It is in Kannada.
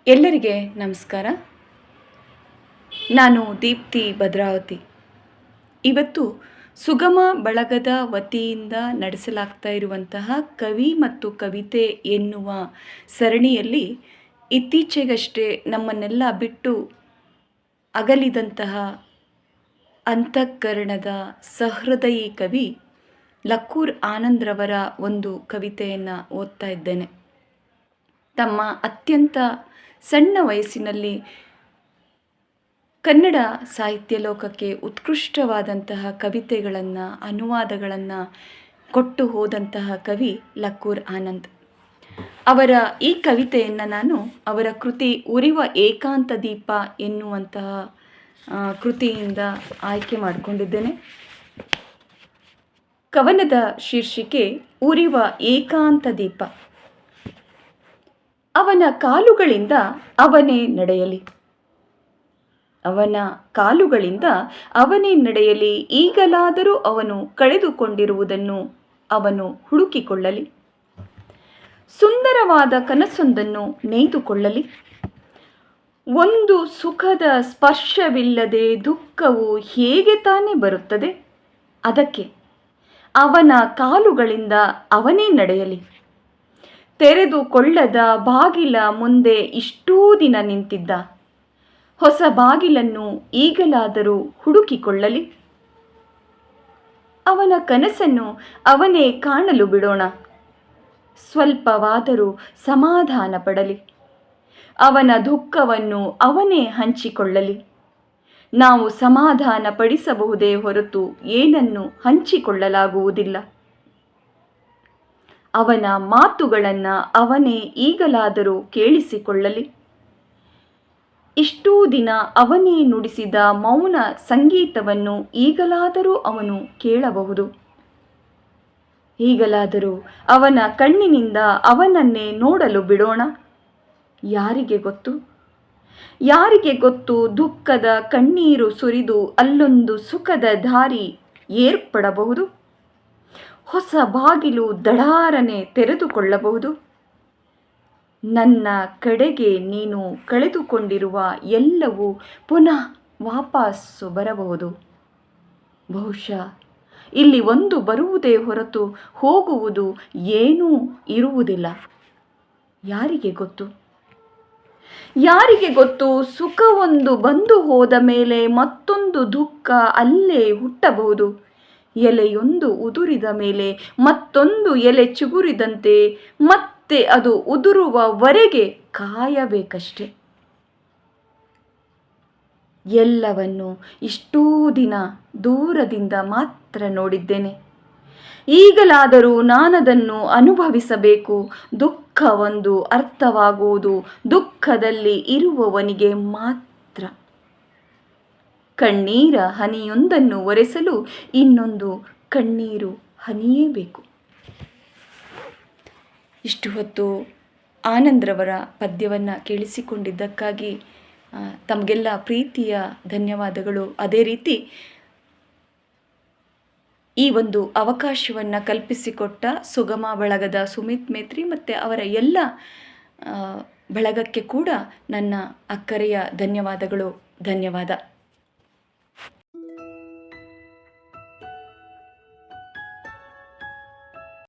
ಎಲ್ಲರಿಗೆ ನಮಸ್ಕಾರ. ನಾನು ದೀಪ್ತಿ ಭದ್ರಾವತಿ. ಇವತ್ತು ಸುಗಮ ಬಳಗದ ವತಿಯಿಂದ ನಡೆಸಲಾಗ್ತಾ ಇರುವಂತಹ ಕವಿ ಮತ್ತು ಕವಿತೆ ಎನ್ನುವ ಸರಣಿಯಲ್ಲಿ ಇತ್ತೀಚೆಗಷ್ಟೇ ನಮ್ಮನ್ನೆಲ್ಲ ಬಿಟ್ಟು ಅಗಲಿದಂತಹ ಅಂತಃಕರಣದ ಸಹೃದಯಿ ಕವಿ ಲಕ್ಕೂರ್ ಆನಂದ್ರವರ ಒಂದು ಕವಿತೆಯನ್ನು ಓದ್ತಾ ಇದ್ದೇನೆ. ತಮ್ಮ ಅತ್ಯಂತ ಸಣ್ಣ ವಯಸ್ಸಿನಲ್ಲಿ ಕನ್ನಡ ಸಾಹಿತ್ಯ ಲೋಕಕ್ಕೆ ಉತ್ಕೃಷ್ಟವಾದಂತಹ ಕವಿತೆಗಳನ್ನು ಅನುವಾದಗಳನ್ನು ಕೊಟ್ಟು ಹೋದಂತಹ ಕವಿ ಲಕ್ಕೂರ್ ಆನಂದ್ ಅವರ ಈ ಕವಿತೆಯನ್ನು ನಾನು ಅವರ ಕೃತಿ ಉರಿವ ಏಕಾಂತ ದೀಪ ಎನ್ನುವಂತಹ ಕೃತಿಯಿಂದ ಆಯ್ಕೆ ಮಾಡಿಕೊಂಡಿದ್ದೇನೆ. ಕವನದ ಶೀರ್ಷಿಕೆ ಉರಿವ ಏಕಾಂತ ದೀಪ. ಅವನ ಕಾಲುಗಳಿಂದ ಅವನೇ ನಡೆಯಲಿ, ಅವನ ಕಾಲುಗಳಿಂದ ಅವನೇ ನಡೆಯಲಿ, ಈಗಲಾದರೂ ಅವನು ಕಳೆದುಕೊಂಡಿರುವುದನ್ನು ಅವನು ಹುಡುಕಿಕೊಳ್ಳಲಿ, ಸುಂದರವಾದ ಕನಸೊಂದನ್ನು ನೇಯ್ದುಕೊಳ್ಳಲಿ. ಒಂದು ಸುಖದ ಸ್ಪರ್ಶವಿಲ್ಲದೆ ದುಃಖವು ಹೇಗೆ ತಾನೇ ಬರುತ್ತದೆ? ಅದಕ್ಕೆ ಅವನ ಕಾಲುಗಳಿಂದ ಅವನೇ ನಡೆಯಲಿ. ತೆರೆದುಕೊಳ್ಳದ ಬಾಗಿಲ ಮುಂದೆ ಇಷ್ಟೂ ದಿನ ನಿಂತಿದ್ದ, ಹೊಸ ಬಾಗಿಲನ್ನು ಈಗಲಾದರೂ ಹುಡುಕಿಕೊಳ್ಳಲಿ. ಅವನ ಕನಸನ್ನು ಅವನೇ ಕಾಣಲು ಬಿಡೋಣ, ಸ್ವಲ್ಪವಾದರೂ ಸಮಾಧಾನ ಪಡಲಿ. ಅವನ ದುಃಖವನ್ನು ಅವನೇ ಹಂಚಿಕೊಳ್ಳಲಿ. ನಾವು ಸಮಾಧಾನ ಪಡಿಸಬಹುದೇ ಹೊರತು ಏನನ್ನು ಹಂಚಿಕೊಳ್ಳಲಾಗುವುದಿಲ್ಲ. ಅವನ ಮಾತುಗಳನ್ನು ಅವನೇ ಈಗಲಾದರೂ ಕೇಳಿಸಿಕೊಳ್ಳಲಿ. ಇಷ್ಟೂ ದಿನ ಅವನೇ ನುಡಿಸಿದ ಮೌನ ಸಂಗೀತವನ್ನು ಈಗಲಾದರೂ ಅವನು ಕೇಳಬಹುದು. ಈಗಲಾದರೂ ಅವನ ಕಣ್ಣಿನಿಂದ ಅವನನ್ನೇ ನೋಡಲು ಬಿಡೋಣ. ಯಾರಿಗೆ ಗೊತ್ತು, ಯಾರಿಗೆ ಗೊತ್ತು, ದುಃಖದ ಕಣ್ಣೀರು ಸುರಿದು ಅಲ್ಲೊಂದು ಸುಖದ ದಾರಿ ಏರ್ಪಡಬಹುದು. ಹೊಸ ಬಾಗಿಲು ದಡಾರನೆ ತೆರೆದುಕೊಳ್ಳಬಹುದು. ನನ್ನ ಕಡೆಗೆ ನೀನು ಕಳೆದುಕೊಂಡಿರುವ ಎಲ್ಲವೂ ಪುನಃ ವಾಪಸ್ಸು ಬರಬಹುದು. ಬಹುಶಃ ಇಲ್ಲಿ ಒಂದು ಬರುವುದೇ ಹೊರತು ಹೋಗುವುದು ಏನೂ ಇರುವುದಿಲ್ಲ. ಯಾರಿಗೆ ಗೊತ್ತು, ಯಾರಿಗೆ ಗೊತ್ತು, ಸುಖವೊಂದು ಬಂದು ಹೋದ ಮೇಲೆ ಮತ್ತೊಂದು ದುಃಖ ಅಲ್ಲೇ ಹುಟ್ಟಬಹುದು. ಎಲೆಯೊಂದು ಉದುರಿದ ಮೇಲೆ ಮತ್ತೊಂದು ಎಲೆ ಚಿಗುರಿದಂತೆ ಮತ್ತೆ ಅದು ಉದುರುವವರೆಗೆ ಕಾಯಬೇಕಷ್ಟೆ. ಎಲ್ಲವನ್ನು ಇಷ್ಟೂ ದಿನ ದೂರದಿಂದ ಮಾತ್ರ ನೋಡಿದ್ದೇನೆ. ಈಗಲಾದರೂ ನಾನದನ್ನು ಅನುಭವಿಸಬೇಕು. ದುಃಖವೊಂದು ಅರ್ಥವಾಗುವುದು ದುಃಖದಲ್ಲಿ ಇರುವವನಿಗೆ ಮಾತ್ರ. ಕಣ್ಣೀರ ಹನಿಯೊಂದನ್ನು ಒರೆಸಲು ಇನ್ನೊಂದು ಕಣ್ಣೀರು ಹನಿಯೇ ಬೇಕು. ಇಷ್ಟು ಹೊತ್ತು ಆನಂದ್ರವರ ಪದ್ಯವನ್ನು ಕೇಳಿಸಿಕೊಂಡಿದ್ದಕ್ಕಾಗಿ ತಮಗೆಲ್ಲ ಪ್ರೀತಿಯ ಧನ್ಯವಾದಗಳು. ಅದೇ ರೀತಿ ಈ ಒಂದು ಅವಕಾಶವನ್ನು ಕಲ್ಪಿಸಿಕೊಟ್ಟ ಸುಗಮ ಬಳಗದ ಸುಮಿತ್ ಮೇತ್ರಿ ಮತ್ತು ಅವರ ಎಲ್ಲ ಬಳಗಕ್ಕೆ ಕೂಡ ನನ್ನ ಅಕ್ಕರೆಯ ಧನ್ಯವಾದಗಳು. ಧನ್ಯವಾದ.